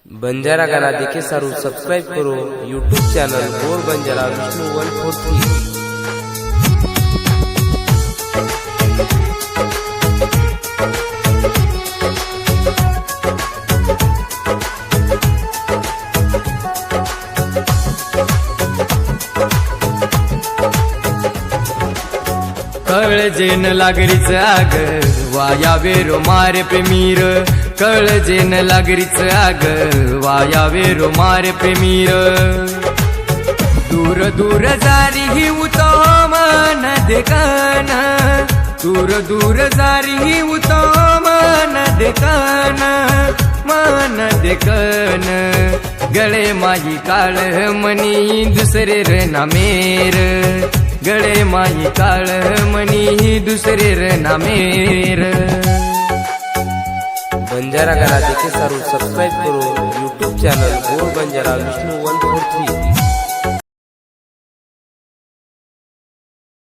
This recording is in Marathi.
बंजारा गाना देखे सारू सब्सक्राइब करो यूट्यूब चैनल गोल बंजारा विष्णु 143। कळजेन लागरीच आग वाया वेरो मारे प्रेमीर, कळजेन लागरीच आग वाया वेरो मारे प्रेमीर। दूर दूर जारी ही उतो मन देखन, दूर दूर जारी ही उतो मन देखन, मन देखन। गळे माही काळ मनी दुसरे रे नामेर, गळे माही काळ मनी दुसरे रे नामेर। बंजारा गाना देखे सारू सब्सक्राइब करो यूट्यूब चैनल गोल बंजारा विष्णु 143।